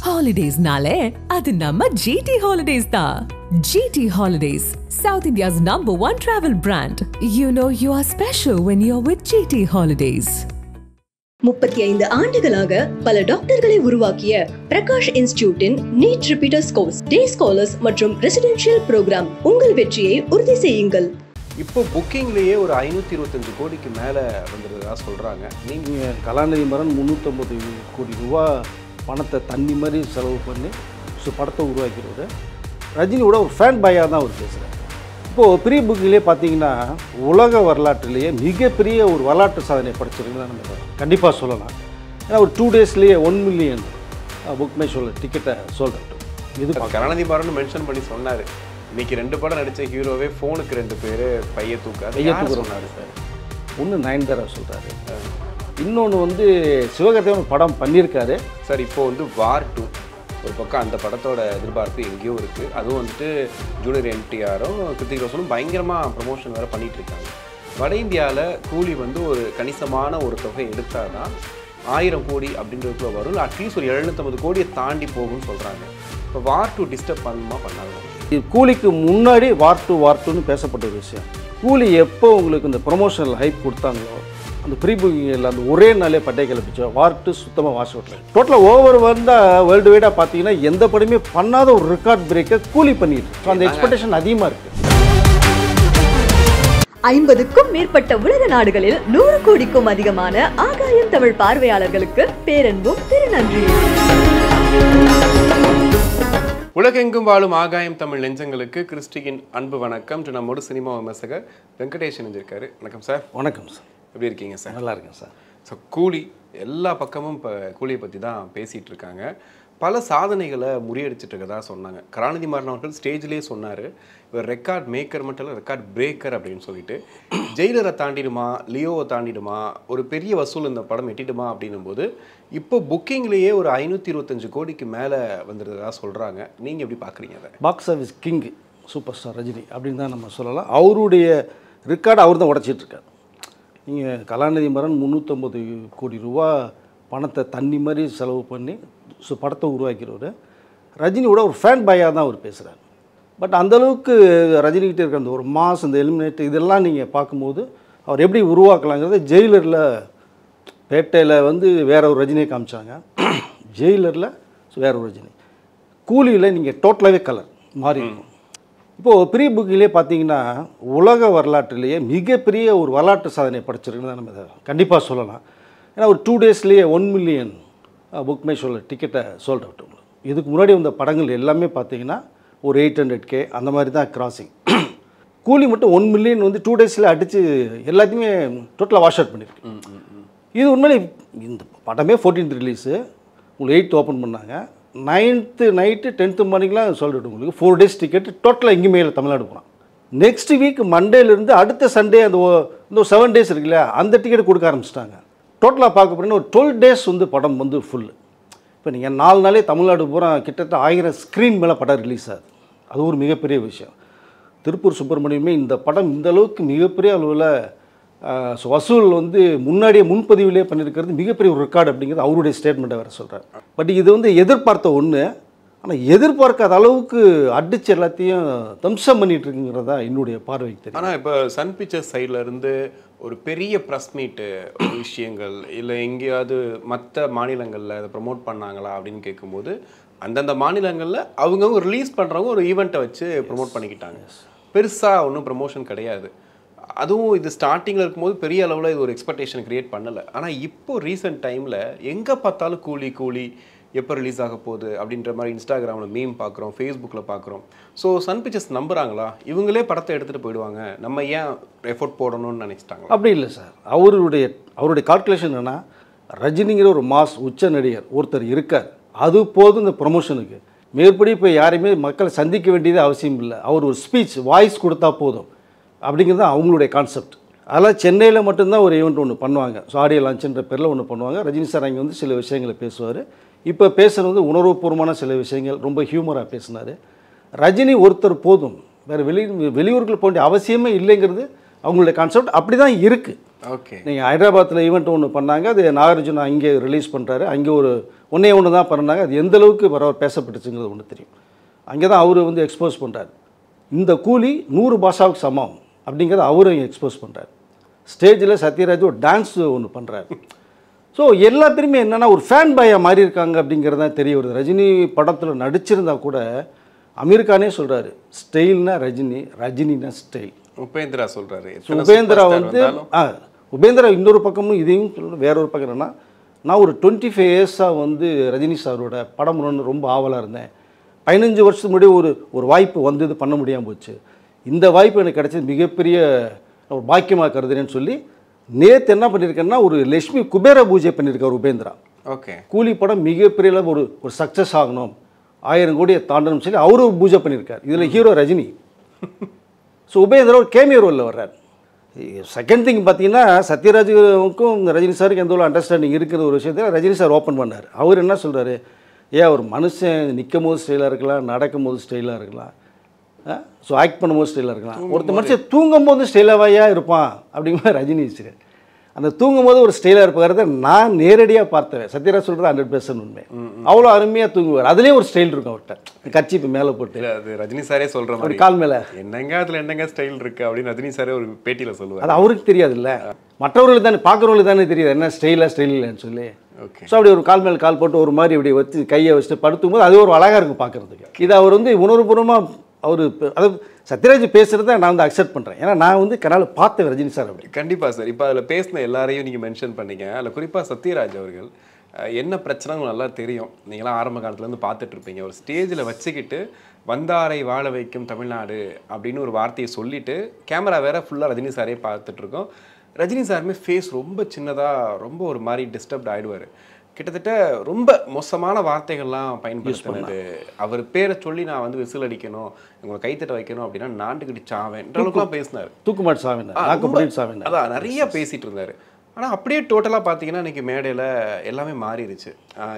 Holidays-nale, adu namma GT Holidays da. GT Holidays, South India's #1 travel brand. You know you are special when you're with GT Holidays. 35 ஆண்டுகளாக பல டாக்டர்களை உருவாக்கிய Prakash இன்ஸ்டிடியூட்டின் NEET repeaters course, டே scholars மற்றும் residential program. உங்கள் வெற்றியை உறுதி செய்யுங்கள். இப்போ புக்கிங்லேயே ஒரு 525 கோடிக்கு மேலே வந்துடுறதா சொல்கிறாங்க. நீங்கள் கலாநிதி மரன் 350 கோடி ரூபா பணத்தை தண்ணி மாதிரி செலவு பண்ணி படத்தை உருவாக்கிறவர். ரஜினியோட ஒரு ஃபேன் பாயாக தான் அவர் பேசுகிறார். இப்போது ப்ரீ புக்கிங்லேயே பார்த்தீங்கன்னா உலக வரலாற்றிலேயே மிகப்பெரிய ஒரு வரலாற்று சாதனை படைச்சிருக்குன்னு நம்ம கண்டிப்பாக சொல்லலாம். ஏன்னா ஒரு 2 டேஸ்லேயே 1 மில்லியன் புக் மை ஷோவில் டிக்கெட்டை சோல்ட் அவுட். இது கலாநிதி மரன் மென்ஷன் பண்ணி சொன்னார். இன்றைக்கி 2 படம் நடித்த ஹீரோவே ஃபோனுக்கு 2 பேர் பைய தூக்க சொன்னார் சார். ஒன்று நயன்தாரா சொல்கிறாரு, இன்னொன்று வந்து சிவகார்த்திகேயன் படம் பண்ணியிருக்காரு சார். இப்போது வந்து வார் 2 ஒரு பக்கம், அந்த படத்தோட எதிர்பார்ப்பு எங்கேயோ இருக்குது. அதுவும் வந்துட்டு ஜூனியர் என்டிஆரும் கிருத்திக் ரோஷனும் பயங்கரமாக ப்ரமோஷன் வேறு பண்ணிகிட்டு இருக்காங்க. வட இந்தியாவில் கூலி வந்து ஒரு கணிசமான ஒரு தொகை எடுத்தால் தான் 1000 கோடி அப்படின்றதுக்குள்ள வரும். இல்லை அட்லீஸ்ட் ஒரு 750 கோடியை தாண்டி போகும்னு சொல்கிறாங்க. இப்போ வார் 2 டிஸ்டர்ப் பண்ணாங்க. இது கூலிக்கு முன்னாடி வார் 2ன்னு பேசப்பட்ட ஒரு விஷயம். கூலி எப்போ உங்களுக்கு இந்த ப்ரொமோஷனல் ஹைப் கொடுத்தாங்களோ அந்த ப்ரீ புக்கிங்கில் அந்த ஒரே நாளே பட்டை கிளப்பிச்சோம். வார் 2 சுத்தமாக வாஷ் அவுட்ல. டோட்டலாக ஓவர் வந்தால் வேர்ல்டு வைடாக பார்த்தீங்கன்னா எந்த படமே பண்ணாத ஒரு ரெக்கார்ட் பிரேக்கை கூலி பண்ணிட்டு. ஸோ அந்த எக்ஸ்பெக்டேஷன் அதிகமாக இருக்குது. 50க்கும் மேற்பட்ட உலக நாடுகளில் 100 கோடிக்கும் அதிகமான ஆகாயம் தமிழ் பார்வையாளர்களுக்கு பேரன்பும் திருநன்றியும். உலகெங்கும் வாழும் ஆகாயம் தமிழ் நெஞ்சங்களுக்கு கிறிஸ்டியின் அன்பு வணக்கம். நம்மோடு சினிமா விமர்சகர் வெங்கடேஷன் இருக்காரு. வணக்கம் சார். வணக்கம் சார். எப்படி இருக்கீங்க சார்? நல்லா இருக்கேன் சார். ஸோ கூலி எல்லா பக்கமும் இப்போ கூலியை பற்றி தான் பேசிகிட்டு இருக்காங்க. பல சாதனைகளை முறியடிச்சிட்டு இருக்கதா சொன்னாங்க. கலாநிதி மாறன் அவர்கள் ஸ்டேஜ்லேயே சொன்னார், இவர் ரெக்கார்ட் மேக்கர் மட்டும் இல்லை, ரெக்கார்ட் பிரேக்கர் அப்படின்னு சொல்லிட்டு. ஜெயிலரை தாண்டிடுமா, லியோவை தாண்டிடுமா, ஒரு பெரிய வசூல் இந்த படம் எட்டிடுமா அப்படின்னும் போது இப்போ புக்கிங்லேயே ஒரு 525 கோடிக்கு மேலே வந்துடுறதா சொல்கிறாங்க. நீங்கள் எப்படி பார்க்குறீங்க அதை? Box office king super star Rajini அப்படின்னு தான் நம்ம சொல்லலாம். அவருடைய ரெக்கார்டை அவர் தான் உடச்சிட்ருக்கார். நீங்கள் கலாநிதி மரன் 350 கோடி ரூபா பணத்தை தண்ணி மாதிரி செலவு பண்ணி படத்தை உருவாக்கிறவர். ரஜினியோட ஒரு ஃபேன் பாயாக தான் அவர் பேசுகிறார். பட் அந்தளவுக்கு ரஜினிகிட்ட இருக்கிற அந்த ஒரு மாஸ், இந்த எலிமினேட் இதெல்லாம் நீங்கள் பார்க்கும்போது அவர் எப்படி உருவாக்கலாங்கிறத ஜெயிலரில், பேட்டையில் வந்து வேற ஒரு ரஜினியை காமிச்சாங்க, ஜெயிலரில் வேற ஒரு ரஜினி, கூலியில் நீங்கள் டோட்டலாகவே கலர் மாறி இருக்கும். இப்போது ப்ரீ புக்கிங்லேயே பார்த்தீங்கன்னா உலக வரலாற்றிலேயே மிகப்பெரிய ஒரு வரலாற்று சாதனை படைச்சிருக்குன்னு தான் நம்ம கண்டிப்பாக சொல்லலாம். ஏன்னா ஒரு 2 டேஸ்லேயே 1 மில்லியன் புக் மை ஷோவில் டிக்கெட்டை சோல்ட் அவுட். இதுக்கு முன்னாடி வந்த படங்கள் எல்லாமே பார்த்தீங்கன்னா ஒரு 800K அந்த மாதிரி தான் கிராசிங். கூலி மட்டும் 1 மில்லியன் வந்து 2 டேஸில் அடித்து எல்லாத்தையுமே டோட்டலாக வாஷ் அவுட் பண்ணியிருக்கு. இது உண்மையிலே இந்த படமே 14th ரிலீஸு, உங்களுக்கு 8th ஓப்பன் பண்ணாங்க, 9th நைட்டு 10th மார்னிங்லாம் சொல்லிட்டு உங்களுக்கு 4 டேஸ் டிக்கெட் டோட்டலாக எங்கேயுமே இல்லை. தமிழ்நாடு போகிறான். நெக்ஸ்ட் வீக் மண்டேலேருந்து அடுத்த சண்டே அந்த இந்த 7 டேஸ் இருக்குல்ல, அந்த டிக்கெட் கொடுக்க ஆரம்பிச்சிட்டாங்க. டோட்டலாக பார்க்க போனீங்கன்னா ஒரு 12 டேஸ் வந்து படம் வந்து ஃபுல்லு. இப்போ நீங்கள் 4 நாளே தமிழ்நாடு பூரா கிட்டத்தட்ட 1000 ஸ்க்ரீன் மேலே படம் ரிலீஸ் ஆகுது. அது ஒரு மிகப்பெரிய விஷயம். திருப்பூர் சுப்பிரமணியமே இந்த படம் இந்த அளவுக்கு மிகப்பெரிய அளவில் வசூல் வந்து முன்னாடியே முன்பதிவிலே பண்ணியிருக்கிறது மிகப்பெரிய ஒரு ரெக்கார்டு அப்படிங்கிறது அவருடைய ஸ்டேட்மெண்ட்டை வேறு சொல்கிறார். பட் இது வந்து எதிர்பார்த்த ஒன்று, ஆனால் எதிர்பார்க்காத அளவுக்கு அடித்து எல்லாத்தையும் தம்சம் பண்ணிகிட்டு இருக்குங்கிறதா என்னுடைய பார்வைக்கு தெரியும். ஆனால் இப்போ சன் பிக்சர்ஸ் சைடில் இருந்து ஒரு பெரிய ப்ரெஸ் மீட்டு விஷயங்கள் இல்லை எங்கேயாவது மற்ற மாநிலங்களில் அதை ப்ரமோட் பண்ணாங்களா அப்படின்னு கேட்கும்போது அந்தந்த மாநிலங்களில் அவங்கவுங்க ரிலீஸ் பண்ணுறவங்க ஒரு ஈவெண்ட்டை வச்சு ப்ரமோட் பண்ணிக்கிட்டாங்க. பெருசாக ஒன்றும் ப்ரமோஷன் கிடையாது. அதுவும் இது ஸ்டார்டிங்கில் இருக்கும்போது பெரிய அளவில் இது ஒரு எக்ஸ்பெக்டேஷன் க்ரியேட் பண்ணலை. ஆனால் இப்போது ரீசெண்ட் டைமில் எங்கே பார்த்தாலும் கூலி எப்போ ரிலீஸ் ஆக போகுது அப்படின்ற மாதிரி இன்ஸ்டாகிராமில் மீம் பார்க்குறோம், ஃபேஸ்புக்கில் பார்க்குறோம். ஸோ சன் பிக்சர்ஸ் நம்புகிறாங்களா, இவங்களே படத்தை எடுத்துகிட்டு போயிடுவாங்க, நம்ம ஏன் எஃபோர்ட் போடணும்னு நினச்சிட்டாங்க? அப்படி இல்லை சார். அவருடைய கால்குலேஷன் என்னென்னா, ரஜினிங்கிற ஒரு மாஸ் உச்ச நடிகர் ஒருத்தர் இருக்கார், அது போதும் இந்த ப்ரொமோஷனுக்கு. மேற்படி இப்போ யாரையுமே மக்களை சந்திக்க வேண்டியது அவசியம் இல்லை, அவர் ஒரு ஸ்பீச் வாய்ஸ் கொடுத்தா போதும் அப்படிங்கிறது தான் அவங்களுடைய கான்செப்ட். அதெல்லாம் சென்னையில் மட்டும்தான் ஒரு ஈவெண்ட் ஒன்று பண்ணுவாங்க, ஸோ ஆடியோ லான்ச்சுன்ற பேரில் ஒன்று பண்ணுவாங்க. ரஜினி சார் அங்கே வந்து சில விஷயங்களை பேசுவார். இப்போ பேசுகிறது வந்து உணர்வுபூர்வமான சில விஷயங்கள், ரொம்ப ஹியூமராக பேசினார். ரஜினி ஒருத்தர் போதும், வேறு வெளியூர்கள் போக வேண்டிய அவசியமே இல்லைங்கிறது அவங்களுடைய கான்செப்ட். அப்படி தான் இருக்குது. ஓகே. நீங்கள் ஹைதராபாத்தில் ஈவெண்ட் ஒன்று பண்ணாங்க, அது நாகார்ஜுனா அங்கே ரிலீஸ் பண்ணுறாரு. அங்கே ஒரு ஒன்று தான் பண்ணாங்க. அது எந்த அளவுக்கு பேசப்பட்டுச்சுங்கிறது ஒன்று தெரியும். அங்கே தான் அவர் வந்து எக்ஸ்போஸ் பண்ணுறாரு. இந்த கூலி 100 பாஷாவுக்கு சமம் அப்படிங்கிறத அவரும் இங்கே எக்ஸ்போஸ் பண்ணுறாரு. ஸ்டேஜில் சத்யராஜ் ஒரு டான்ஸ் ஒன்று பண்ணுறாரு. ஸோ எல்லா பேருமே என்னென்னா ஒரு ஃபேன் பாயாக மாறி இருக்காங்க அப்படிங்கிறது தான் தெரிய வருது. ரஜினி படத்தில் நடிச்சிருந்தா கூட அமீர்கானே சொல்கிறாரு, ஸ்டைல்னா ரஜினி, ரஜினினா ஸ்டைல். உபேந்திரா சொல்கிறாரு. உபேந்திரா வந்து உபேந்திரா இன்னொரு பக்கமும் இதையும் சொல்லணும். வேற ஒரு பக்கம் என்னென்னா, நான் ஒரு 25 இயர்ஸாக வந்து ரஜினி சாரோட படம் பண்ணணும்னு ரொம்ப ஆவலாக இருந்தேன். 15 வருஷத்துக்கு முன்னாடி ஒரு வாய்ப்பு வந்தது, பண்ண முடியாமல் போச்சு. இந்த வாய்ப்பு எனக்கு கிடைச்சது மிகப்பெரிய ஒரு பாக்கியமாக கருதுறேன்னு சொல்லி நேற்று என்ன பண்ணியிருக்கேன்னா, ஒரு லட்சுமி குபேர பூஜை பண்ணியிருக்கார் உபேந்திரா. ஓகே. கூலி படம் மிகப்பெரிய ஒரு சக்ஸஸ் ஆகணும், 1000 கோடியை தாண்டணும்னு சொல்லி அவரும் பூஜை பண்ணியிருக்கார். இதில் ஹீரோ ரஜினி. ஸோ உபேந்திரா ஒரு கேமியோ ரோலில் வர்றார். செகண்ட் திங் பார்த்தீங்கன்னா, சத்யராஜுக்கும் ரஜினி சாருக்கு எந்த ஒரு அண்டர்ஸ்டாண்டிங் இருக்கிற ஒரு விஷயத்தில் ரஜினி சார் ஓப்பன் பண்ணார். அவர் என்ன சொல்கிறாரு, ஒரு மனுஷன் நிற்கும் போது ஸ்டைலாக இருக்கலாம், நடக்கும் போது ஸ்டைலாக இருக்கலாம், ஸோ ஆக்ட் பண்ணும்போது ஸ்டைலாக இருக்கலாம், ஒருத்தர் மனுஷன் தூங்கும் போது ஸ்டைலாக இருப்பான் அப்படிங்கிற ரஜினி வச்சுருக்காரு. அந்த தூங்கும் போது ஒரு ஸ்டைலாக இருப்பாங்கிறத நான் நேரடியாக பார்த்தேன். சத்யராஜ் சொல்கிறது 100% உண்மை. அவ்வளோ அருமையாக தூங்குவார். அதுலேயே ஒரு ஸ்டைல் இருக்கும் அவர்கிட்ட. கர்ச்சீப்பு மேலே போட்டு, அது ரஜினி சாரே சொல்கிற மாதிரி கால் மேலே என்னங்க அதில் என்னங்க ஸ்டைல் இருக்குது அப்படின்னு ரஜினி சாரே ஒரு பேட்டியில் சொல்லுவார். அது அவருக்கு தெரியாதுல்ல, மற்றவர்களுக்கு தானே, பார்க்குறவங்களுக்கு தானே தெரியாது என்ன ஸ்டைல் இல்லைன்னு சொல்லி. ஸோ அப்படி ஒரு கால் மேலே கால் போட்டு ஒரு மாதிரி இப்படி வச்சு கையை வச்சுட்டு படுத்தும் போது அது ஒரு அழகாக இருக்கும் பார்க்குறதுக்கு. இது அவர் வந்து உணர்வுபூர்வமாக அவர் அதாவது சத்யராஜ் பேசுகிறத நான் வந்து அக்செப்ட் பண்ணுறேன். ஏன்னா நான் வந்து கனால பார்த்தேன் ரஜினி சார். அப்படி கண்டிப்பாக சார். இப்போ அதில் பேசின எல்லாரையும் நீங்கள் மென்ஷன் பண்ணீங்க. அதில் குறிப்பாக சத்யராஜ் அவர்கள் என்ன பிரச்சனைன்னு நல்லா தெரியும். நீங்களாம் ஆரம்ப காலத்துலேருந்து பார்த்துட்ருப்பீங்க. ஒரு ஸ்டேஜில் வச்சுக்கிட்டு வந்தாரை வாழ வைக்கும் தமிழ்நாடு அப்படின்னு ஒரு வார்த்தையை சொல்லிவிட்டு கேமரா வேறு ஃபுல்லாக ரஜினி சாரே பார்த்துட்ருக்கோம். ரஜினி சாருமே ஃபேஸ் ரொம்ப சின்னதாக ரொம்ப ஒரு மாதிரி டிஸ்டர்ப்ட் ஆகிடுவார். கிட்டத்தட்ட ரொம்ப மோசமான வார்த்தைகள்லாம் பயன்படுத்தினது. அவர் பேரை சொல்லி நான் வந்து விசில் அடிக்கணும், உங்களை கைத்தட்ட வைக்கணும் அப்படின்னா நாண்டுக்கிட்டு சாவேன்ற அளவுக்குலாம் பேசினார். தூக்குமாட்டு சாவேன், அதான் நிறைய பேசிகிட்டு இருந்தார். ஆனால் அப்படியே டோட்டலாக பார்த்தீங்கன்னா இன்றைக்கி மேடையில் எல்லாமே மாறிடுச்சு.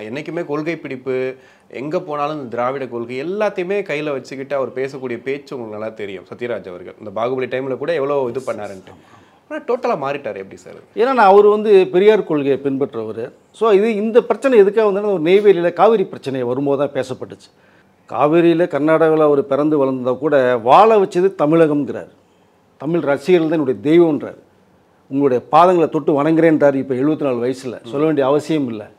என்றைக்குமே கொள்கை பிடிப்பு, எங்கே போனாலும் இந்த திராவிட கொள்கை எல்லாத்தையுமே கையில் வச்சுக்கிட்டு அவர் பேசக்கூடிய பேச்சு உங்களுக்கு நல்லா தெரியும். சத்யராஜ் அவர்கள் இந்த பாகுபலி டைமில் கூட எவ்வளோ இது பண்ணாருன்ட்டு. ஆனால் டோட்டலாக மாறிட்டார். எப்படி சார்? ஏன்னா அவர் வந்து பெரியார் கொள்கையை பின்பற்றவர். ஸோ இந்த பிரச்சனை எதுக்காக வந்து ஒரு நெய்வேலியில் காவிரி பிரச்சனை வரும்போது தான் பேசப்பட்டுச்சு. காவிரியில் கர்நாடகாவில் அவர் பிறந்து வளர்ந்தால் கூட வாழ வச்சது தமிழகம்ங்கிறார். தமிழ் ரசிகர்கள் தான் என்னுடைய தெய்வம்ன்றார். உங்களுடைய பாதங்களை தொட்டு வணங்குறேன்றார். இப்போ 74 வயசில் சொல்ல வேண்டிய அவசியம் இல்லை.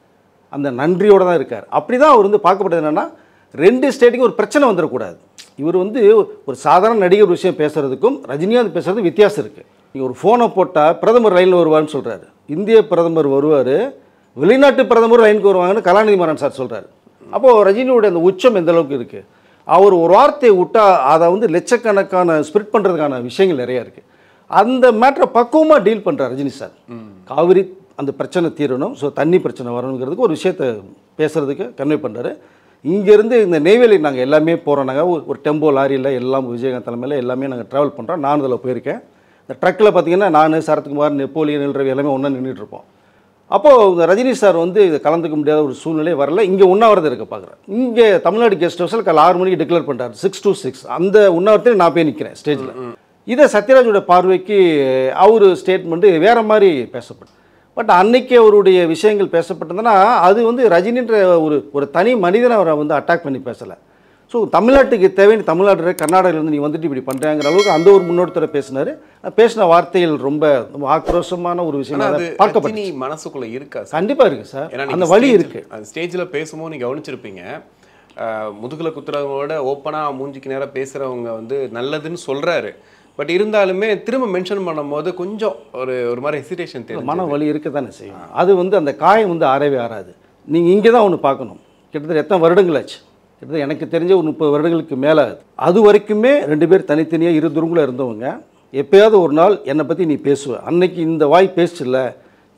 அந்த நன்றியோடு தான் இருக்கார். அப்படி தான் அவர் வந்து பார்க்கப்பட்டது என்னென்னா, 2 ஸ்டேட்டுக்கும் ஒரு பிரச்சனை வந்துடக்கூடாது. இவர் வந்து ஒரு சாதாரண நடிகர் விஷயம் பேசுகிறதுக்கும் ரஜினிகாந்த் பேசுகிறது வித்தியாசம் இருக்குது. நீங்கள் ஒரு ஃபோனை போட்டால் பிரதமர் லைனில் வருவார்னு சொல்கிறாரு. இந்திய பிரதமர் வருவார், வெளிநாட்டு பிரதமர் லைனுக்கு வருவாங்கன்னு கலாநிதி மாறன் சார் சொல்கிறார். அப்போது ரஜினியோட அந்த உச்சம் எந்த அளவுக்கு இருக்குது. அவர் ஒரு வார்த்தையை விட்டால் அதை வந்து லட்சக்கணக்கான ஸ்பிரிட் பண்ணுறதுக்கான விஷயங்கள் நிறையா இருக்குது. அந்த மேட்டரை பக்குவமாக டீல் பண்ணுறார் ரஜினி சார். காவிரி அந்த பிரச்சனை தீரணும், ஸோ தண்ணி பிரச்சனை வரணுங்கிறதுக்கு ஒரு விஷயத்தை பேசுகிறதுக்கு கன்வே பண்ணுறாரு. இங்கேருந்து இந்த நெய்வேலி நாங்கள் எல்லாமே போகிறோம். நாங்கள் ஒரு டெம்போ லாரியில் எல்லாம் விஜயகாந்த் தலைமையில் எல்லாமே நாங்கள் ட்ராவல் பண்ணுறோம். நான் அதில் போயிருக்கேன். இந்த ட்ரக்கில் பார்த்தீங்கன்னா நான், சரத்குமார், நெப்போலியன், ரவி எல்லாமே ஒன்றா நின்றுட்டுருப்போம். அப்போது இந்த ரஜினி சார் வந்து இதை கலந்துக்க முடியாத ஒரு சூழ்நிலை வரல. இங்கே உண்ணாவிரதம் இருக்க பார்க்குறேன். இங்கே தமிழ்நாடு கெஸ்ட் ஹவுஸில் காலை 6 மணிக்கு டிக்ளேர் பண்ணுறாரு, 6 to 6. அந்த உண்ணாவிரத்தில் நான் போய் நிற்கிறேன் ஸ்டேஜில். இதை சத்யராஜோட பார்வைக்கு அவர் ஸ்டேட்மெண்ட்டு வேறு மாதிரி பேசப்படும். பட் அன்னைக்கு அவருடைய விஷயங்கள் பேசப்பட்டிருந்தனா அது வந்து ரஜினின்ற ஒரு தனி மனிதனை அவரை வந்து அட்டாக் பண்ணி பேசலை. ஸோ தமிழ்நாட்டுக்கு தேவையான தமிழ்நாடு கர்நாடகாவிலேருந்து நீ வந்துட்டு இப்படி பண்ணுறாங்கிற அளவுக்கு அந்த ஒரு முன்னோட்டத்தோட பேசினார். பேசின வார்த்தைகள் ரொம்ப ஆக்ரோஷமான ஒரு விஷயம் பார்க்கப்பட்டு மனசுக்குள்ளே இருக்கா? கண்டிப்பாக இருக்குது சார், அந்த வழி இருக்குது. அந்த ஸ்டேஜில் பேசும்போது நீங்கள் கவனிச்சிருப்பீங்க, முதுகில் குத்துறவங்களோட ஓப்பனாக மூஞ்சிக்கு நேரம் பேசுகிறவங்க வந்து நல்லதுன்னு சொல்கிறாரு. பட் இருந்தாலுமே திரும்ப மென்ஷன் பண்ணும்போது கொஞ்சம் ஒரு மாதிரி ஹெசிடேஷன் தெரியும், மன வலி இருக்க தானே செய்யும். அது வந்து அந்த காயம் வந்து ஆறவே ஆறாது. நீங்கள் இங்கே தான் ஒன்று பார்க்கணும். கிட்டத்தட்ட எத்தனை வருடங்களாச்சு? கிட்டத்தட்ட எனக்கு தெரிஞ்ச ஒரு 30 வருடங்களுக்கு மேலே. அது வரைக்குமே 2 பேர் தனித்தனியாக 2 துருங்குல இருந்தவங்க. எப்போயாவது ஒரு நாள் என்னை பற்றி நீ பேசுவ, அன்னைக்கு இந்த வாய் பேசில்ல,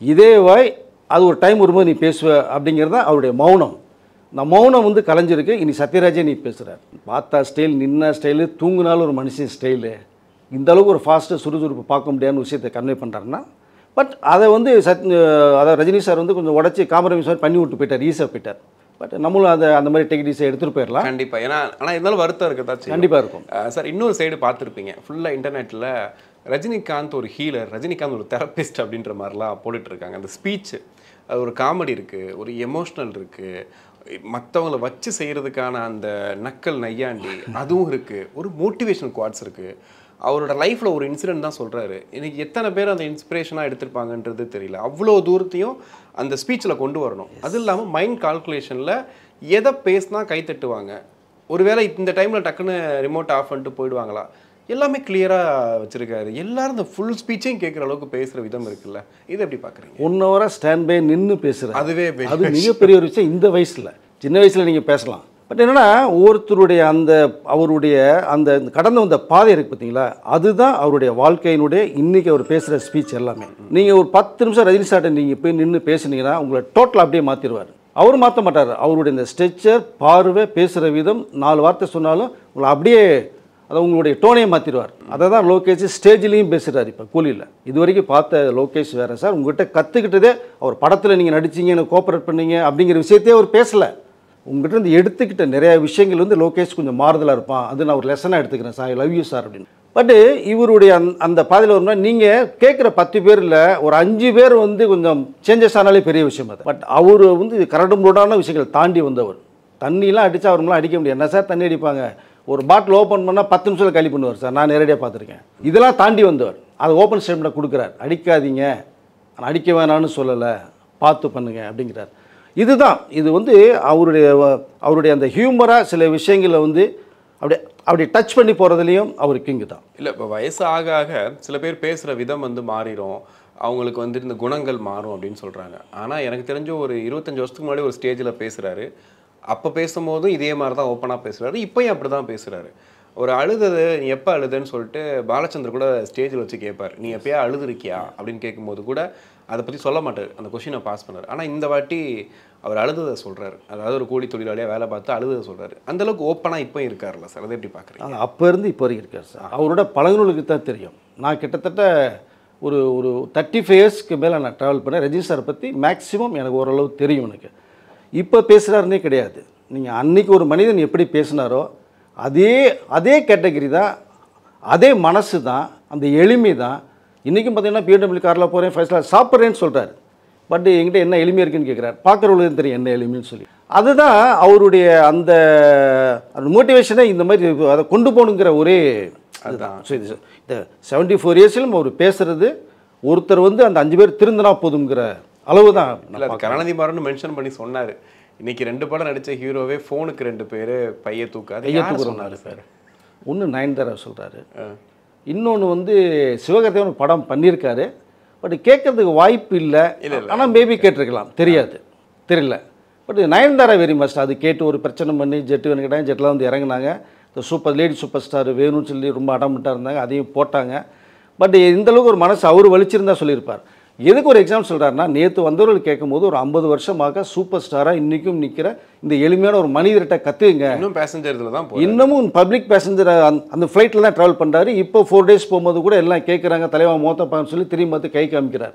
இதே வாய் அது ஒரு டைம் வரும்போது நீ பேசுவ அப்படிங்கிறது தான் அவருடைய மௌனம். இந்த மௌனம் வந்து கலைஞ்சிருக்கு. இனி சத்யராஜே நீ பேசுகிறார். பார்த்தா ஸ்டைல், நின்ன ஸ்டைலு, தூங்குனாலும் ஒரு மனுஷன் ஸ்டைலு, இந்த அளவுக்கு ஒரு ஃபாஸ்ட்டு சுறுசுறுப்பு பார்க்க முடியாத விஷயத்தை கன்வே பண்ணுறாருன்னா, பட் அதை வந்து அதாவது ரஜினி சார் வந்து கொஞ்சம் உடச்சி காம்ப்ரமைஸ் மாதிரி பண்ணி விட்டு போயிட்டார், ஈஸியாக போயிட்டார். பட் நம்மளும் அந்த மாதிரி டெக்னிக்ஸை எடுத்துகிட்டு போயிடலாம். கண்டிப்பாக. ஏன்னா ஆனால் இருந்தாலும் வருத்தம் இருக்கதாச்சு. கண்டிப்பாக இருக்கும் சார். இன்னொரு சைடு பார்த்துருப்பீங்க, ஃபுல்லாக இன்டர்நெட்டில் ரஜினிகாந்த் ஒரு ஹீலர், ரஜினிகாந்த் ஒரு தெரபிஸ்ட் அப்படின்ற மாதிரிலாம் போட்டுட்ருக்காங்க. அந்த ஸ்பீச்சு அது ஒரு காமெடி இருக்குது, ஒரு எமோஷ்னல் இருக்குது, மற்றவங்கள வச்சு செய்கிறதுக்கான அந்த நக்கல் நையாண்டி அதுவும் இருக்குது, ஒரு மோட்டிவேஷனல் குவாட்ஸ் இருக்குது. அவரோட லைஃப்பில் ஒரு இன்சிடென்ட் தான் சொல்கிறாரு. இன்றைக்கி எத்தனை பேர் அந்த இன்ஸ்பிரேஷனாக எடுத்திருப்பாங்கன்றது தெரியல. அவ்வளோ தூரத்தையும் அந்த ஸ்பீச்சில் கொண்டு வரணும். அது இல்லாமல் மைண்ட் கால்குலேஷனில் எதை பேசினா கை தட்டுவாங்க, ஒருவேளை இந்த டைமில் டக்குன்னு ரிமோட் ஆஃப் பண்ணிட்டு போயிடுவாங்களா, எல்லாமே கிளியராக வச்சுருக்காரு. எல்லாரும் இந்த ஃபுல் ஸ்பீச்சையும் கேட்குற அளவுக்கு பேசுகிற விதம் இருக்குல்ல, இதை எப்படி பார்க்குறீங்க? 1 hour ஸ்டாண்ட் பை நின்று பேசுகிறேன், அதுவே அது மிகப்பெரிய ஒரு விஷயம். இந்த வயசில், சின்ன வயசில் நீங்கள் பேசலாம், பட் என்னென்னா ஒருத்தருடைய அந்த அவருடைய அந்த கடந்து வந்த பாதை இருக்குது பார்த்தீங்களா, அதுதான் அவருடைய வாழ்க்கையினுடைய இன்றைக்கி அவர் பேசுகிற ஸ்பீச் எல்லாமே. நீங்கள் ஒரு 10 நிமிஷம் ரஜினி சார்ட்டை நீங்கள் போய் நின்று பேசுனீங்கன்னா உங்களை டோட்டலாக அப்படியே மாற்றிடுவார். அவர் மாற்ற மாட்டார். அவருடைய இந்த ஸ்ட்ரெச்சர், பார்வை, பேசுகிற விதம், 4 வார்த்தை சொன்னாலும் உங்களை அப்படியே அதை உங்களுடைய டோனையை மாற்றிடுவார். அதை தான் லோகேஷ் ஸ்டேஜ்லேயும் பேசுகிறார். இப்போ கூலியில் இது வரைக்கும் பார்த்த லோகேஷ் வேறு சார். உங்கள்கிட்ட கற்றுக்கிட்டதே அவர் படத்தில் நீங்கள் நடிச்சிங்க, எனக்கு கோஆப்ரேட் பண்ணீங்க அப்படிங்கிற விஷயத்தையே அவர் பேசலை. உங்கள்கிட்ட இருந்து எடுத்துக்கிட்ட நிறையா விஷயங்கள் வந்து லோகேஷ் கொஞ்சம் மாறுதலாக இருப்பான், அது நான் ஒரு லெசனாக எடுத்துக்கிறேன் sir, I love you sir அப்படின்னு. பட்டு இவருடைய அந்த பாதையில் வரும்னா நீங்கள் கேட்குற 10 பேரில் ஒரு 5 பேர் வந்து கொஞ்சம் சேஞ்சஸ் ஆனாலே பெரிய விஷயம் அது. பட் அவர் வந்து கரடுமுரடான விஷயங்கள் தாண்டி வந்தவர். தண்ணிலாம் அடித்தா அவருமெலாம் அடிக்க முடியாது. என்ன சார் தண்ணி அடிப்பாங்க, ஒரு பாட்டில் ஓப்பன் பண்ணால் 10 நிமிஷத்தில் காலி பண்ணுவார் சார், நான் நேரடியாக பார்த்துருக்கேன். இதெல்லாம் தாண்டி வந்தவர். அதை ஓப்பன் ஸ்டேட்மெண்ட்டில் கொடுக்குறார், அடிக்காதீங்க, நான் அடிக்க வேணான்னு சொல்லலை, பார்த்து பண்ணுங்க அப்படிங்கிறார். இதுதான் இது வந்து அவருடைய அந்த ஹியூமராக சில விஷயங்களை வந்து அப்படி டச் பண்ணி போகிறதுலையும் அவர் கிங்கு தான். இல்லை, இப்போ வயசு ஆக ஆக சில பேர் பேசுகிற விதம் வந்து மாறிடும், அவங்களுக்கு வந்து இந்த குணங்கள் மாறும் அப்படின்னு சொல்கிறாங்க. ஆனால் எனக்கு தெரிஞ்ச ஒரு 25 வருஷத்துக்கு முன்னாடி ஒரு ஸ்டேஜில் பேசுகிறாரு. அப்போ பேசும்போதும் இதே மாதிரி தான் ஓப்பனாக பேசுகிறாரு, இப்போயும் அப்படி தான் பேசுகிறாரு. ஒரு அழுதது, நீ எப்போ அழுதுன்னு சொல்லிட்டு பாலச்சந்தர் கூட ஸ்டேஜில் வச்சு கேட்பார், நீ எப்போயா அழுதுருக்கியா அப்படின்னு கேட்கும்போது கூட அதை பற்றி சொல்ல மாட்டார், அந்த கொஷினை பாஸ் பண்ணார். ஆனால் இந்த வாட்டி அவர் அழுததை சொல்கிறார். அதாவது ஒரு கூலி தொழிலாளியாக வேலை பார்த்து அழுததை சொல்கிறார். அந்தளவுக்கு ஓப்பனாக இப்போ இருக்கார்ல சார், அதை எப்படி பார்க்குறீங்க? அப்போ இருந்து இப்போ வரைக்கும் இருக்கார் சார். அவரோட பழகுனவர்களுக்கு தான் தெரியும். நான் கிட்டத்தட்ட ஒரு 35 இயர்ஸ்க்கு மேலே நான் ட்ராவல் பண்ணேன். ரஜினி சாரை பற்றி மேக்ஸிமம் எனக்கு ஓரளவு தெரியும். எனக்கு இப்போ பேசுகிறாருன்னே கிடையாது. நீங்கள் அன்றைக்கி ஒரு மனிதன் எப்படி பேசினாரோ அதே கேட்டகரி தான், அதே மனசு தான், அந்த எளிமை தான். இன்றைக்கும் பார்த்தீங்கன்னா BMW காரில் போகிறேன், 5 ஸ்டார் சாப்பிட்றேன்னு சொல்கிறார். பட் என்கிட்ட என்ன எளிமையாக இருக்குன்னு கேட்குறாரு. பார்க்குறவங்களுக்கு தெரியும் என்ன எளிமைன்னு சொல்லி. அதுதான் அவருடைய அந்த மோட்டிவேஷனை இந்த மாதிரி அதை கொண்டு போகணுங்கிற ஒரே அதுதான். ஸோ இது இந்த 74 இயர்ஸ்லையும் அவர் பேசுகிறது, ஒருத்தர் வந்து அந்த 5 பேர் திருந்தினா போதுங்கிற அளவு தான். கருணாநிதி மாறன் மென்ஷன் பண்ணி சொன்னார், இன்னைக்கு 2 படம் நடித்த ஹீரோவே ஃபோனுக்கு 2 பேர் பைய தூக்காது சொன்னார் சார். ஒன்று நயன்தாரா சொல்கிறாரு, இன்னொன்று வந்து சிவகார்த்திகேயன் படம் பண்ணியிருக்காரு, பட் கேட்கறதுக்கு வாய்ப்பு இல்லை. ஆனால் மேபி கேட்டிருக்கலாம், தெரியல. But Nayanthara very must. அது கேட்டு ஒரு பிரச்சனை பண்ணி ஜெட்டு வேணும் கேட்டாங்க, ஜெட்டில் வந்து இறங்கினாங்க. இந்த லேடி சூப்பர் ஸ்டார் வேணும்னு சொல்லி ரொம்ப அடம்பிட்டாக இருந்தாங்க, அதையும் போட்டாங்க. பட் இந்தளவுக்கு ஒரு மனசு அவர் வலிச்சிருந்தா சொல்லியிருப்பார். எதுக்கு ஒரு எக்ஸாம்பிள் சொல்கிறாருன்னா, நேற்று வந்தவர்கள் கேட்கும்போது ஒரு 50 வருஷமாக சூப்பர் ஸ்டாராக இன்றைக்கும் நிற்கிற இந்த எளிமையான ஒரு மனிதர்கிட்ட கற்றுங்க. இன்னும் பேசஞ்சரில் தான், இன்னமும் பப்ளிக் பேசஞ்சர் அந்த ஃப்ளைட்டில் தான் ட்ராவல் பண்ணுறாரு. இப்போ 4 days போகும்போது கூட எல்லாம் கேட்குறாங்க, தலைவா மோத்தப்பான்னு சொல்லி திரும்பி பார்த்து கை காமிக்கிறார்.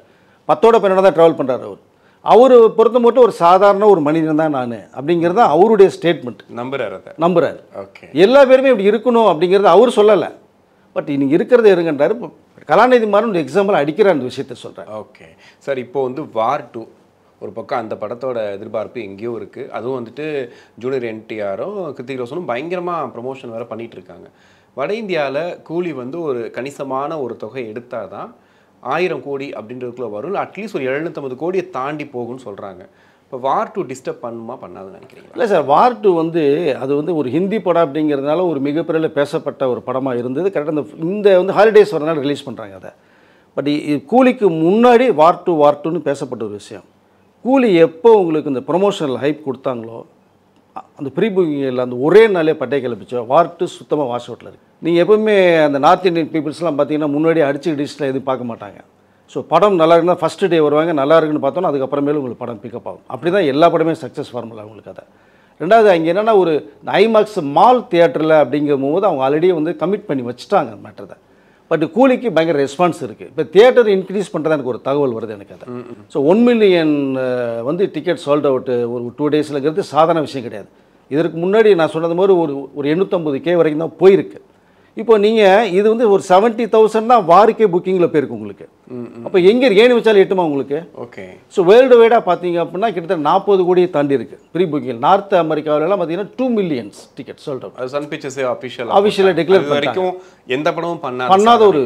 10 பேரோட தான் ட்ராவல் பண்ணுறாரு. அவர் பொறுத்த மட்டும் ஒரு சாதாரண ஒரு மனிதன் தான் நான் அப்படிங்கிறது தான் அவருடைய ஸ்டேட்மெண்ட். நம்புறாரு. எல்லா பேருமே இப்படி இருக்கணும் அப்படிங்கிறது அவர் சொல்லலை. பட் இன்னைக்கு இருக்கிறத இருங்கன்றாரு. கலாநிதி மாறன் ஒரு எக்ஸாம்பிள் அடிக்கிற அந்த விஷயத்த சொல்கிறேன். ஓகே சார், இப்போ வந்து வார் 2 ஒரு பக்கம், அந்த படத்தோட எதிர்பார்ப்பு எங்கேயோ இருக்குது. அதுவும் வந்துட்டு ஜூனியர் என்டிஆரும் கிருத்திக் ரோஷனும் பயங்கரமாக ப்ரொமோஷன் வேறு பண்ணிகிட்டு இருக்காங்க. வட இந்தியாவில் கூலி வந்து ஒரு கணிசமான ஒரு தொகை எடுத்தால் தான் 1000 கோடி அப்படின்றதுக்குள்ளே வரும், இல்லை அட்லீஸ்ட் ஒரு 750 கோடியை தாண்டி போகும்னு சொல்கிறாங்க. இப்போ வார் 2 டிஸ்டர்ப் பண்ணுமா பண்ணாதுன்னு நினைக்கிறீங்களா? இல்லை சார், வார் 2 வந்து அது வந்து ஒரு ஹிந்தி படம் அப்படிங்கிறதுனால ஒரு மிகப்பெரிய பேசப்பட்ட ஒரு படமாக இருந்தது. கரெக்டாக இந்த வந்து ஹாலிடேஸ் வரனால ரிலீஸ் பண்ணுறாங்க அதை. பட் கூலிக்கு முன்னாடி வார் 2ன்னு பேசப்பட்ட ஒரு விஷயம். கூலி எப்போ உங்களுக்கு இந்த ப்ரொமோஷனல் ஹைப் கொடுத்தாங்களோ, அந்த ப்ரீ புக்கிங்கில் அந்த ஒரே நாளே பட்டை கிளப்பிச்சோ, வார் 2 சுத்தமாக வாஷ் அவுட்டில் இருக்குது. நீங்கள் எப்போவுமே அந்த நார்த் இந்தியன் பீப்புள்ஸ்லாம் பார்த்தீங்கன்னா முன்னாடி அடிச்சு டிஸ்டில் எதுவும் பார்க்க மாட்டாங்க. ஸோ படம் நல்லா இருந்தால் ஃபஸ்ட்டு டே வருவாங்க, நல்லா இருக்குன்னு பார்த்தோன்னா அதுக்கப்புறமேலும் உங்களுக்கு படம் பிக்கப் ஆகும். அப்படி தான் எல்லா படமே சக்ஸஸ் ஃபார்முலா உங்களுக்கு. அதை ரெண்டாவது அங்கே என்னென்னா ஒரு ஐமாக்ஸ் மால் தியேட்டரில் அப்படிங்கும் போது அவங்க ஆல்ரெடி வந்து கமிட் பண்ணி வச்சுட்டாங்க மேட்டரை. பட் கூலிக்கு பயங்கர ரெஸ்பான்ஸ் இருக்குது. இப்போ தியேட்டர் இன்க்ரீஸ் பண்ணுறதா எனக்கு ஒரு தகவல் வருது எனக்கு. அதை ஸோ 1 மில்லியன் வந்து டிக்கெட் சோல்ட் அவுட்டு ஒரு 2 டேஸ்லங்கிறது சாதாரண விஷயம் கிடையாது. இதற்கு முன்னாடி நான் சொன்னது மாதிரி ஒரு 850K வரைக்கும் தான் போயிருக்கு. இப்போ நீங்கள் இது வந்து ஒரு 70,000 தான் வாருக்கே புக்கிங்கில் போயிருக்கு உங்களுக்கு. அப்போ எங்கே ஏணி வச்சாலும் எட்டுமா உங்களுக்கு? ஓகே. ஸோ வேர்ல்டு வைடாக பார்த்தீங்க அப்படின்னா கிட்டத்தட்ட 40 கோடியை தாண்டி இருக்குது ப்ரீ புக்கிங். நார்த் அமெரிக்காவிலலாம் பார்த்தீங்கன்னா 2 million டிக்கெட் சொல்கிறோம். அது சன் பிக்சர்ஸே அஃபிஷியலாக டிக்ளேர் வரைக்கும் எந்த படமும் பண்ணாத ஒரு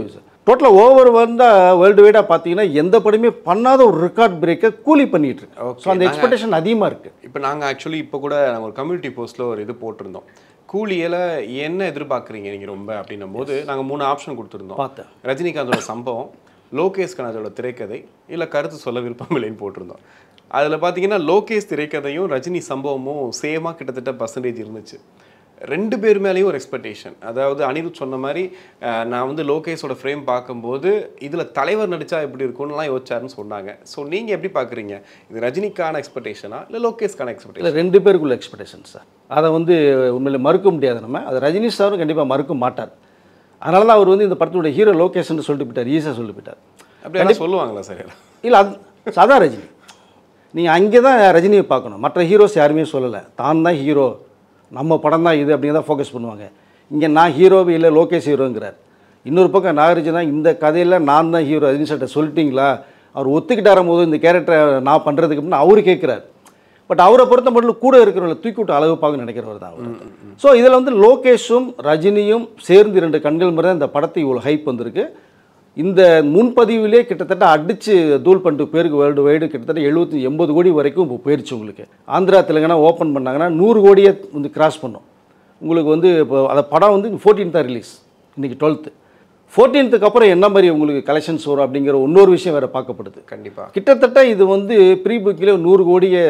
டோட்டலாக ஓவர் வந்தால் வேர்ல்டு வைடாக பார்த்தீங்கன்னா எந்த படமே பண்ணாத ஒரு ரெக்கார்ட் பிரேக்கை கூலி பண்ணிட்டு இருக்கு. ஸோ அந்த எக்ஸ்பெக்டேஷன் அதிகமாக இருக்குது. இப்போ நாங்கள் ஆக்சுவலி இப்போ கூட நாங்கள் ஒரு கம்யூனிட்டி போஸ்ட்டில் ஒரு இது போட்டிருந்தோம். கூலியில் என்ன எதிர்பார்க்குறீங்க நீங்கள் ரொம்ப அப்படின்னும் போது நாங்கள் 3 ஆப்ஷன் கொடுத்துருந்தோம். பார்த்தேன். ரஜினிகாந்தோட சம்பவம், லோகேஷ் கனகராஜோட திரைக்கதை, இல்லை கருத்து சொல்ல விருப்பம் இல்லைன்னு போட்டிருந்தோம். அதில் பார்த்தீங்கன்னா லோகேஷ் திரைக்கதையும் ரஜினி சம்பவமும் சேமாக கிட்டத்தட்ட பர்சன்டேஜ் இருந்துச்சு. 2 பேர் மேலேயும் ஒரு எக்ஸ்பெக்டேஷன். அதாவது அனிருத் சொன்ன மாதிரி நான் வந்து லோகேஷோட ஃப்ரேம் பார்க்கும்போது இதில் தலைவர் நடித்தா எப்படி இருக்கும்னுலாம் யோசிச்சாருன்னு சொன்னாங்க. ஸோ நீங்கள் எப்படி பார்க்குறீங்க? இது ரஜினிக்கான எக்ஸ்பெக்டேஷனா இல்லை லோகேஷ்கான எக்ஸ்பெக்டேஷன்? இல்லை 2 பேருக்குள்ள எக்ஸ்பெக்டேஷன் சார். அதை வந்து உண்மையிலே மறுக்க முடியாது. நம்ம அது ரஜினி சாரும் கண்டிப்பாக மறுக்க மாட்டார். அதனால தான் அவர் வந்து இந்த படத்துடைய ஹீரோ லோகேஷ்னு சொல்லிட்டு போயிட்டார், ஈஸியாக சொல்லிட்டு போயிட்டார். அப்படி சொல்லுவாங்களா சார்? இல்லை, அது சாதா ரஜினி. நீங்கள் அங்கே தான் ரஜினியை பார்க்கணும். மற்ற ஹீரோஸ் யாருமே சொல்லலை, தான் தான் ஹீரோ, நம்ம படம் தான் இது அப்படிங்க தான் ஃபோக்கஸ் பண்ணுவாங்க. இங்கே நான் ஹீரோவே இல்லை, லோகேஷ் ஹீரோங்கிறார். இன்னொரு பக்கம் நாகார்ஜுனா இந்த கதையில் நான் தான் ஹீரோ ரஜினி சார்ட்ட சொல்லிட்டீங்களா, அவர் ஒத்துக்கிட்டார போது இந்த கேரக்டரை நான் பண்ணுறதுக்கு அப்படின்னு அவர் கேட்குறாரு. பட் அவரை பொறுத்த மட்டும் கூட இருக்கிறவங்களை தூக்கி விட்டு அளவு பார்க்க நினைக்கிறவர் தான் அவர். ஸோ இதில் வந்து லோகேஷும் ரஜினியும் சேர்ந்து 2 கண்கள் மாதிரி தான் இந்த படத்தை இவ்வளோ ஹைப் வந்திருக்கு. இந்த முன்பதிவிலே கிட்டத்தட்ட அடித்து தூள் பண்ணிட்டு பேருக்கு வேர்ல்டு வைடு கிட்டத்தட்ட 70-80 கோடி வரைக்கும் இப்போ போயிடுச்சு உங்களுக்கு. ஆந்திரா தெலுங்கானா ஓப்பன் பண்ணாங்கன்னா 100 கோடியை வந்து கிராஸ் பண்ணும் உங்களுக்கு. வந்து இப்போ அந்த படம் வந்து 14th தான் ரிலீஸ், இன்றைக்கி 12th. 14th அப்புறம் என்ன மாதிரி உங்களுக்கு கலெக்ஷன்ஸ் வரும் அப்படிங்கிற இன்னொரு விஷயம் வேறு பார்க்கப்படுது. கண்டிப்பாக கிட்டத்தட்ட இது வந்து ப்ரீ புக்கில் 100 கோடியை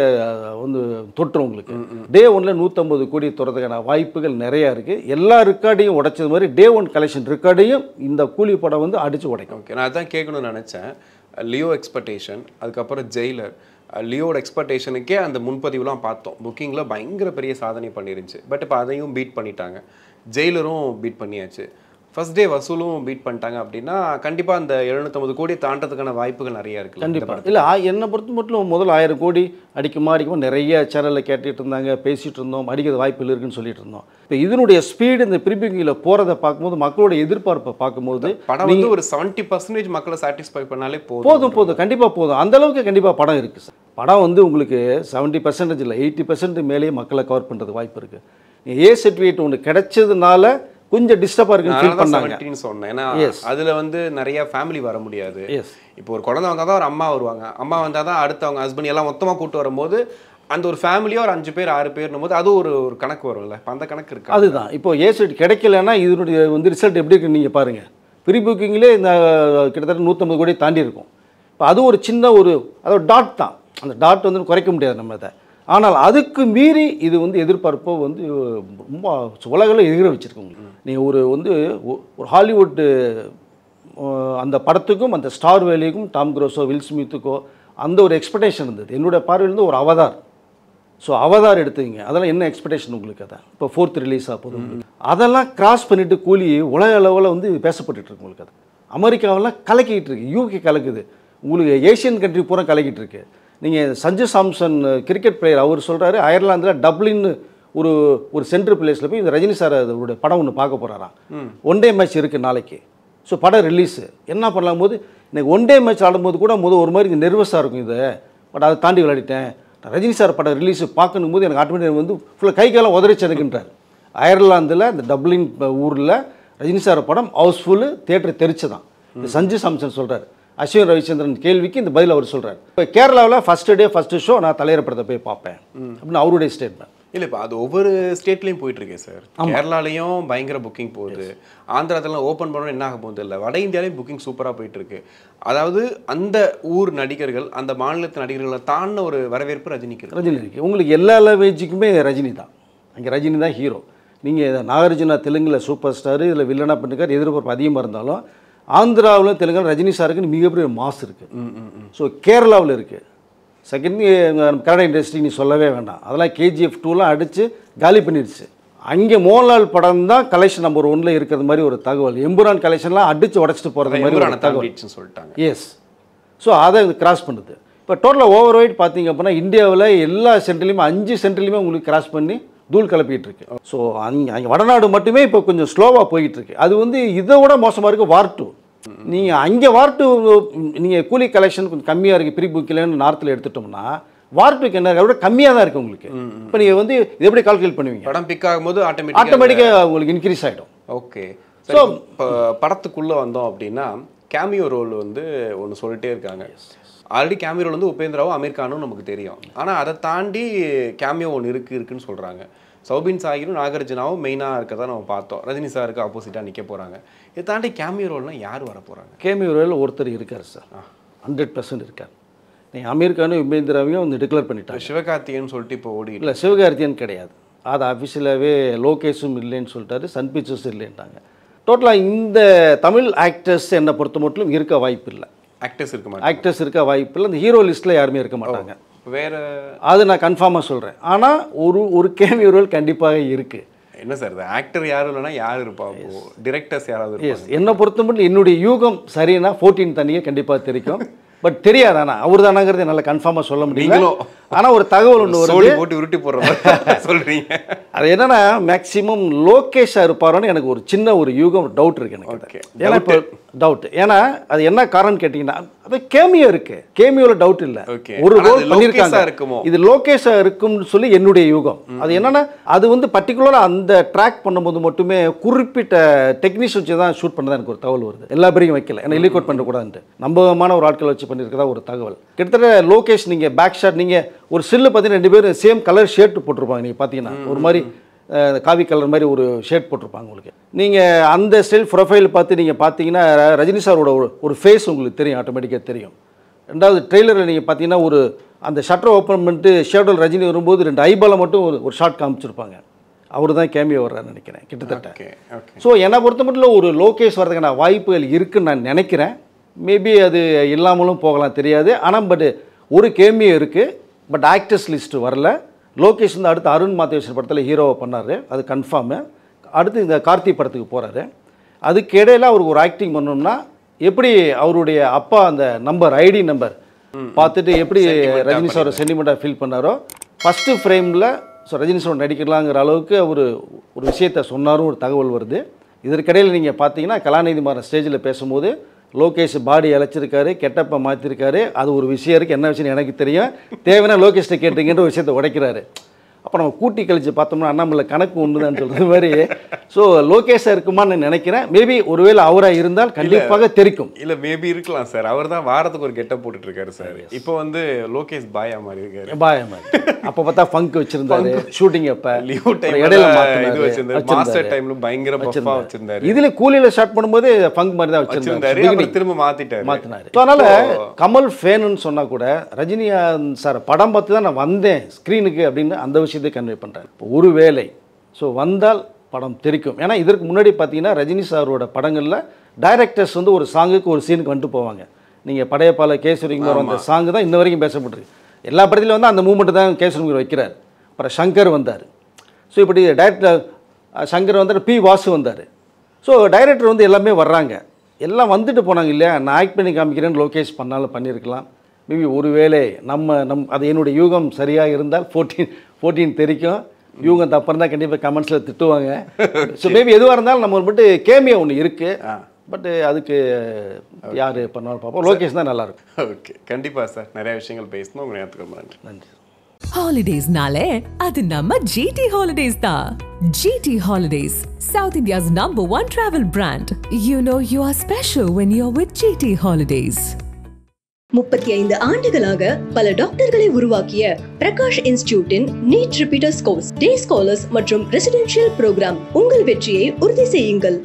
வந்து தொட்டுரும் உங்களுக்கு. டே 1ல் 150 கோடி தொடுறதுக்கான வாய்ப்புகள் நிறையா இருக்குது. எல்லா ரெக்கார்டையும் உடைச்சது மாதிரி டே 1 கலெக்ஷன் ரெக்கார்டையும் இந்த கூலி படம் வந்து அடித்து உடைக்கும். ஓகே, நான் அதான் கேட்கணும்னு நினச்சேன். லியோ எக்ஸ்பெக்டேஷன், அதுக்கப்புறம் ஜெயிலர். லியோட எக்ஸ்பெக்டேஷனுக்கே அந்த முன்பதிவுலாம் பார்த்தோம், புக்கிங்கில் பயங்கர பெரிய சாதனை பண்ணிருந்துச்சு. பட் இப்போ அதையும் பீட் பண்ணிட்டாங்க, ஜெயிலரும் பீட் பண்ணியாச்சு. ஃபர்ஸ்ட் டே வசூலும் பீட் பண்ணிட்டாங்க அப்படின்னா கண்டிப்பாக அந்த 750 கோடி தாண்டதுக்கான வாய்ப்புகள் நிறையா இருக்குது. கண்டிப்பாக இல்லை, என்னை பொறுத்த மட்டும் முதல்ல 1000 கோடி அடிக்குமா நிறைய சேனலில் கேட்டுட்டு இருந்தாங்க, பேசிகிட்டு இருந்தோம், அடிக்கிற வாய்ப்புகள் இருக்குன்னு சொல்லிட்டு இருந்தோம். இப்போ இதனுடைய ஸ்பீடு இந்த ப்ரீபிங்கில் போகிறத பார்க்கும்போது, மக்களோட எதிர்பார்ப்பை பார்க்கும்போது படம் வந்து ஒரு 70% மக்களை சாட்டிஸ்ஃபை பண்ணாலே போதும். கண்டிப்பாக போதும். அந்தளவுக்கு கண்டிப்பாக படம் இருக்குது சார். படம் வந்து உங்களுக்கு 70% இல்லை 80% மேலேயே மக்களை கவர் பண்ணுறது வாய்ப்பு இருக்குது. ஏ சர்டிஃபிகேட் ஒன்று கிடைச்சதுனால கொஞ்சம் டிஸ்டர்பாக இருக்குன்னு ஃபீல் பண்ணாங்க சொன்னேன். ஏன்னா அதில் வந்து நிறைய ஃபேமிலி வர முடியாது. இப்போ ஒரு குழந்தை வந்தால் தான் ஒரு அம்மா வருவாங்க, அம்மா வந்தால் தான் அடுத்து அவங்க ஹஸ்பண்ட் எல்லாம் மொத்தமாக கூப்பிட்டு வரும்போது அந்த ஒரு ஃபேமிலியாக ஒரு 5 பேர் 6 பேர்னும் போது அது ஒரு கணக்கு வரும்ல. இப்போ அந்த கணக்கு இருக்குது. அதுதான் இப்போ ஏ சர்டிஃபிகேட் கிடைக்கலன்னா இதனுடைய வந்து ரிசல்ட் எப்படி இருக்குன்னு நீங்கள் பாருங்கள். ப்ரீ புக்கிங்லேயே இந்த கிட்டத்தட்ட 150 கோடி தாண்டி இருக்கும். இப்போ அது ஒரு சின்ன ஒரு அதாவது டாட் தான், அந்த டாட் வந்து குறைக்க முடியாது நம்ம அதை. ஆனால் அதுக்கு மீறி இது வந்து எதிர்பார்ப்போ வந்து ரொம்ப உலகில் எதிர வச்சுருக்கோங்க. நீங்கள் ஒரு ஹாலிவுட்டு அந்த படத்துக்கும் அந்த ஸ்டார் வேலிக்கும் டாம் க்ரூஸோ வில் ஸ்மித்துக்கோ அந்த ஒரு எக்ஸ்பெக்டேஷன் இருந்தது. என்னுடைய பார்வையிலேருந்து ஒரு அவதார். ஸோ அவதார் எடுத்துக்கிங்க, அதெல்லாம் என்ன எக்ஸ்பெக்டேஷன் உங்களுக்கு? அதை இப்போ 4th ரிலீஸ் ஆகுது, அதெல்லாம் கிராஸ் பண்ணிவிட்டு கூலி உலக அளவில் வந்து பேசப்பட்டு இருக்கு உங்களுக்கு. அது அமெரிக்காவெல்லாம் கலக்கிட்டு இருக்கு, யூகே கலக்குது, உங்களுக்கு ஏஷியன் கண்ட்ரி பூரா கலக்கிட்டு இருக்கு. நீங்கள் சஞ்சு சாம்சன் கிரிக்கெட் பிளேயர் அவர் சொல்கிறாரு, அயர்லாந்தில் டப்ளின்னு ஒரு சென்ட்ரல் பிளேஸில் போய் இந்த ரஜினி சார் அதோடைய படம் ஒன்று பார்க்க போகிறாராம். 1 டே மேட்ச் இருக்குது நாளைக்கு. ஸோ படம் ரிலீஸு என்ன பண்ணலாம் போது இன்றைக்கி 1 டே மேட்ச் ஆடும்போது கூட ஒரு மாதிரி நெர்வஸாக இருக்கும் இது. பட் அதை தாண்டி விளையாடிட்டேன், ரஜினி சார் படம் ரிலீஸு பார்க்கணும் போது எனக்கு ஆட்டோமேட்டிக் வந்து ஃபுல்லாக கை காலம் உதறிச்சு எனக்குன்றார். அயர்லாந்தில் இந்த டப்ளின் ஊரில் ரஜினி சார் படம் ஹவுஸ்ஃபுல்லு, தேட்டர் தெரிச்சு தான் இந்த சஞ்சு சாம்சன் சொல்கிறார். அஸ்வின் ரவிச்சந்திரன் கேள்விக்கு இந்த பதில் அவர் சொல்கிறார். இப்போ கேரளாவில் ஃபஸ்ட்டு ஷோ நான் தலைவர் படத்தை போய் பார்ப்பேன் அப்படின்னு அவருடைய ஸ்டேட்மெண்ட். இல்லை, இப்போ அது ஒவ்வொரு ஸ்டேட்லேயும் போயிட்டுருக்கேன் சார். கேரளாலையும் பயங்கர புக்கிங் போகுது, ஆந்திராத்திலாம் ஓப்பன் பண்ணணும் என்ன ஆக போகுது இல்லை, வட இந்தியாலையும் புக்கிங் சூப்பராக போயிட்டுருக்கு. அதாவது அந்த ஊர் நடிகர்கள், அந்த மாநிலத்து நடிகர்களை தாண்ட ஒரு வரவேற்பு ரஜினிக்கு இருக்குது. உங்களுக்கு எல்லா லாங்குவேஜுக்குமே ரஜினி தான், அங்கே ரஜினி தான் ஹீரோ. நீங்கள் நாகார்ஜுனா தெலுங்கில் சூப்பர் ஸ்டாரு, இதில் வில்லனாக பண்ணிருக்கார், எதிர்பார்ப்பு அதிகமாக இருந்தாலும் ஆந்திராவில் தெலுங்கானா ரஜினி சாருக்குன்னு மிகப்பெரிய மாஸ் இருக்குது. ஸோ கேரளாவில் இருக்குது. செகண்ட் கன்னட இண்டஸ்ட்ரி நீ சொல்லவே வேண்டாம், அதெல்லாம் KGF 2லாம் அடித்து காலி பண்ணிடுச்சு. அங்கே மோகன்லால் படம் தான் கலெக்ஷன் நம்பர் 1ல் இருக்கிறது மாதிரி ஒரு தகவல். எம்புரான் கலெக்ஷன்லாம் அடித்து உடச்சிட்டு போகிறது மாதிரி ஒரு தகவல் சொல்லிட்டாங்க. எஸ், ஸோ அதை கிராஸ் பண்ணுது. இப்போ டோட்டலாக ஓவர் வைட் பார்த்தீங்க அப்படின்னா இந்தியாவில் எல்லா சென்ட்ரலையுமே 5 சென்ட்ரலையுமே உங்களுக்கு கிராஸ் பண்ணி தூள் கிளப்பிட்டு இருக்கு. ஸோ அங்கே வடநாடு மட்டுமே இப்போ கொஞ்சம் ஸ்லோவாக போயிட்டு இருக்கு. அது வந்து இதை விட மோசமாக இருக்குது வார் 2. நீங்கள் அங்கே வார் 2 நீங்கள் கூலி கலெக்ஷன் கொஞ்சம் கம்மியாக இருக்குது ப்ரீ புக்கிங்லேன்னு நார்த்தில் எடுத்துட்டோம்னா வார் 2க்கு என்ன விட கம்மியாக தான் இருக்குது உங்களுக்கு. இப்போ நீங்கள் வந்து இது எப்படி கால்குலேட் பண்ணுவீங்க? படம் பிக் ஆகும்போது ஆட்டோமேட்டிக்காக உங்களுக்கு இன்க்ரீஸ் ஆகிடும். ஓகே. ஸோ இப்போ படத்துக்குள்ளே வந்தோம் அப்படின்னா கேமியோ ரோல் வந்து ஒன்று சொல்லிட்டே இருக்காங்க. ஆல்ரெடி கேமியோ ரோல் வந்து உபேந்திராவும் அமீர் கானும் நமக்கு தெரியும். ஆனால் அதை தாண்டி கேமியோ ஒன்று இருக்குன்னு சொல்கிறாங்க. சௌபின் சாகிரும் நாகார்ஜுனாவும் மெயினாக இருக்கதான் நம்ம பார்த்தோம். ரஜினி சாருக்கு ஆப்போசிட்டாக நிற்க போகிறாங்க. இதை தாண்டி கேமியோ ரோல்னால் யார் வர போகிறாங்க? கேமியோ ரோல் ஒருத்தர் இருக்கார் சார், 100% இருக்கார். நீங்கள் அமீர் கானும் உபேந்திராவையும் வந்து டிக்ளேர் பண்ணிட்டாங்க. சிவகார்த்திகேயன் சொல்லிட்டு இப்போ ஓடி இல்லை, சிவகார்த்திகேயன் கிடையாது. அது அஃபிஷியலாகவே லோகேஷும் இல்லைன்னு சொல்லிட்டாரு, சன் பிக்சர்ஸ் இல்லைன்ட்டாங்க. டோட்டலாக இந்த தமிழ் ஆக்டர்ஸ் என்னை பொறுத்த மட்டும் இருக்க வாய்ப்பு இல்லை. ஆக்டர்ஸ் இருக்க வாய்ப்பு இல்லை. இந்த ஹீரோ லிஸ்ட்டில் யாருமே இருக்க மாட்டாங்க. வேற அது நான் கன்ஃபார்மாக சொல்கிறேன். ஆனால் ஒரு கேமியோ ரோல் கண்டிப்பாக இருக்குது. என்ன சார் இது ஆக்டர் யாரும் இல்லைனா யார் இருப்பாங்க? டிரெக்டர்ஸ் யாராவது? என்னை பொறுத்த மட்டும் என்னுடைய யூகம் சரின்னா 14 தண்ணியே கண்டிப்பாக தெரியும். பட் தெரியாது. ஆனால் அவர் தானாங்கிறது என்னால் கன்ஃபார்மாக சொல்ல முடியல. ஆனால் ஒரு தகவல் ஒன்று வருது, போட்டு உருட்டி போடுற சொல்கிறீங்க. அது என்னன்னா மேக்சிமம் லோகேஷாக இருப்பாரோன்னு எனக்கு ஒரு சின்ன ஒரு யூகம் டவுட் இருக்கு எனக்கு. ஏன்னா இப்போ டவுட், ஏன்னா அது என்ன காரணம் கேட்டிங்கன்னா அது கேமியோ இருக்கு. கேமியோவில் டவுட் இல்லை, ஒரு ரோல் பண்ணியிருக்காங்க. இது லோகேஷாக இருக்கும்னு சொல்லி என்னுடைய யூகம். அது என்னன்னா அது வந்து பர்டிகுலராக அந்த ட்ராக் பண்ணும்போது மட்டுமே குறிப்பிட்ட டெக்னீஷியன் வச்சு தான் ஷூட் பண்ணதான் எனக்கு ஒரு தகவல் வருது. எல்லா பேரையும் வைக்கல, ஏன்னா இலிகோட் பண்ணக்கூடாதுன்ட்டு நம்பகமான ஒரு ஆட்களை வச்சு பண்ணியிருக்கதா ஒரு தகவல். கிட்டத்தட்ட லோகேஷ் நீங்கள் பேக் ஷாட் நீங்கள் ஒரு சில்லு பார்த்தீங்கன்னா 2 பேரும் சேம் கலர் ஷர்ட் போட்டிருப்பாங்க. நீங்கள் பார்த்தீங்கன்னா ஒரு மாதிரி காவி கலர் மாதிரி ஒரு ஷர்ட் போட்டிருப்பாங்க. உங்களுக்கு நீங்கள் அந்த ஸ்டைல் ப்ரொஃபைல் பார்த்து நீங்கள் பார்த்தீங்கன்னா ரஜினி சாரோட ஒரு ஃபேஸ் உங்களுக்கு தெரியும், ஆட்டோமேட்டிக்காக தெரியும். ரெண்டாவது ட்ரெய்லரில் நீங்கள் பார்த்தீங்கன்னா ஒரு அந்த ஷட்டரை ஓப்பன் பண்ணிட்டு ஷேடோல் ரஜினி வரும்போது 2 ஐபாலை மட்டும் ஒரு ஷார்ட் காமிச்சிருப்பாங்க. அவர் தான் கேமியோ வர்றான்னு நினைக்கிறேன் கிட்டத்தட்ட. ஸோ என்னை பொறுத்த மட்டும் ஒரு லோகேஷ் வர்றதுக்கான வாய்ப்புகள் இருக்குன்னு நான் நினைக்கிறேன். மேபி அது இல்லாமலும் போகலாம், தெரியாது. ஆனால் பட் ஒரு கேமியோ இருக்குது, பட் ஆக்டர்ஸ் லிஸ்ட்டு வரல. லோகேஷ் வந்து அடுத்து அருண் மாதேஸ்வரன் படத்தில் ஹீரோவை பண்ணார், அது கன்ஃபார்மு. அடுத்து இந்த கார்த்தி படத்துக்கு போகிறாரு. அதுக்கு இடையில் அவருக்கு ஒரு ஆக்டிங் பண்ணோம்னா எப்படி அவருடைய அப்பா அந்த நம்பர் ஐடி நம்பர் பார்த்துட்டு எப்படி ரஜினி சார் சென்டிமெண்ட்டாக ஃபீல் பண்ணாரோ ஃபஸ்ட்டு ஃப்ரேமில் ஸோ ரஜினி சார் நடிக்கலாங்கிற அளவுக்கு ஒரு விஷயத்தை சொன்னாரும் ஒரு தகவல் வருது. இதற்கிடையில் நீங்கள் பார்த்தீங்கன்னா கலாநிதி மாறன் ஸ்டேஜில் பேசும்போது லோகேஷ் பாடி அழைச்சிருக்காரு, கெட்டப்பை மாற்றிருக்காரு. அது ஒரு விஷயம் இருக்குது, என்ன விஷயம் எனக்கு தெரியும், தேவைன்னா லோகேஷ்ட கேட்டுங்கன்ற ஒரு விஷயத்தை உடைக்கிறாரு. அப்போ நம்ம கூட்டி கழிச்சு பார்த்தோம்னா அண்ணாமலை கணக்கு ஒன்று தான் சொல்கிறது மாதிரி. ஸோ லோகேஷாக இருக்குமான்னு நினைக்கிறேன். மேபி ஒருவேளை அவராக இருந்தால் கண்டிப்பாக தெரிக்கும். இல்லை மேபி இருக்கலாம் சார். அவர் தான் வாரத்துக்கு ஒரு கெட்ட போட்டுட்ருக்காரு சார். இப்போ வந்து லோகேஷ் பாயா மாதிரி இருக்காரு. பாயா மாதிரி அப்போ பார்த்தா ஃபங்க் வச்சிருந்தாரு ஷூட்டிங். அப்போ லியோ டைம் இடையில இது வச்சிருந்தாரு, மாஸ்டர் டைம்ல பயங்கர பஃபா வச்சிருந்தாரு. இதில் கூலியில் ஸ்டார்ட் பண்ணும்போது ஃபங்க் மாதிரி தான் வச்சிருந்தாரு, திரும்ப மாற்றினாரு. ஸோ அதனால் கமல் ஃபேனுன்னு சொன்னால் கூட ரஜினி சார் படம் பார்த்து தான் நான் வந்தேன் ஸ்க்ரீனுக்கு அப்படின்னு அந்த விஷயத்தை கன்வே பண்ணுறாரு. இப்போ ஒரு வேளை ஸோ வந்தால் படம் தெரிக்கும். ஏன்னா இதற்கு முன்னாடி பார்த்தீங்கன்னா ரஜினி சாரோட படங்களில் டைரக்டர்ஸ் வந்து ஒரு சாங்குக்கு ஒரு சீனுக்கு வந்துட்டு போவாங்க. நீங்கள் படையப்பால கேசரிங்குமார் அந்த சாங்கு தான் இன்ன வரைக்கும் பேசப்பட்டிருக்கு. எல்லா படத்துலையும் வந்து அந்த மூமெண்ட்டு தான் கேசரிங்குமார் வைக்கிறார். அப்புறம் சங்கர் வந்தார். ஸோ இப்படி டைரக்டர் சங்கர் வந்தார், பி வாசு வந்தார். ஸோ டைரக்டர் வந்து எல்லாமே வர்றாங்க, எல்லாம் வந்துட்டு போனாங்க இல்லையா. நான் ஆக்ட் பண்ணி காமிக்கிறேன்னு லோகேஷ் பண்ணாலும் பண்ணியிருக்கலாம். மேபி ஒருவேளை அது என்னுடைய யூகம் சரியாக இருந்தால் 14 தெரிக்கும். யூகம் தப்பு இருந்தால் கண்டிப்பாக கமெண்ட்ஸில் திட்டுவாங்க. ஸோ மேபி எதுவாக இருந்தாலும் நம்ம மட்டும் கேமியா ஒன்று இருக்குது. பட் அதுக்கு யார் பண்ணாலும் பார்ப்போம். லோகேஷ் தான் நல்லாயிருக்கும். ஓகே, கண்டிப்பாக சார். நிறைய விஷயங்கள் பேசணும். உங்கள் நேரத்துக்கு நன்றி. நன்றி. ஹாலிடேஸ்னாலே அது நம்ம GT Holidays தான். GT Holidays, South India's #1 travel brand. You know you are special when you're with GT Holidays. 35 ஆண்டுகளாக பல டாக்டர்களை உருவாக்கிய பிரகாஷ் இன்ஸ்டிடியூட்டின் நீட் ரிப்பீட்டர்ஸ் கோர்ஸ், டே ஸ்காலர்ஸ் மற்றும் ரெசிடென்ஷியல் ப்ரோக்ராம். உங்கள் வெற்றியை உறுதி செய்யுங்கள்.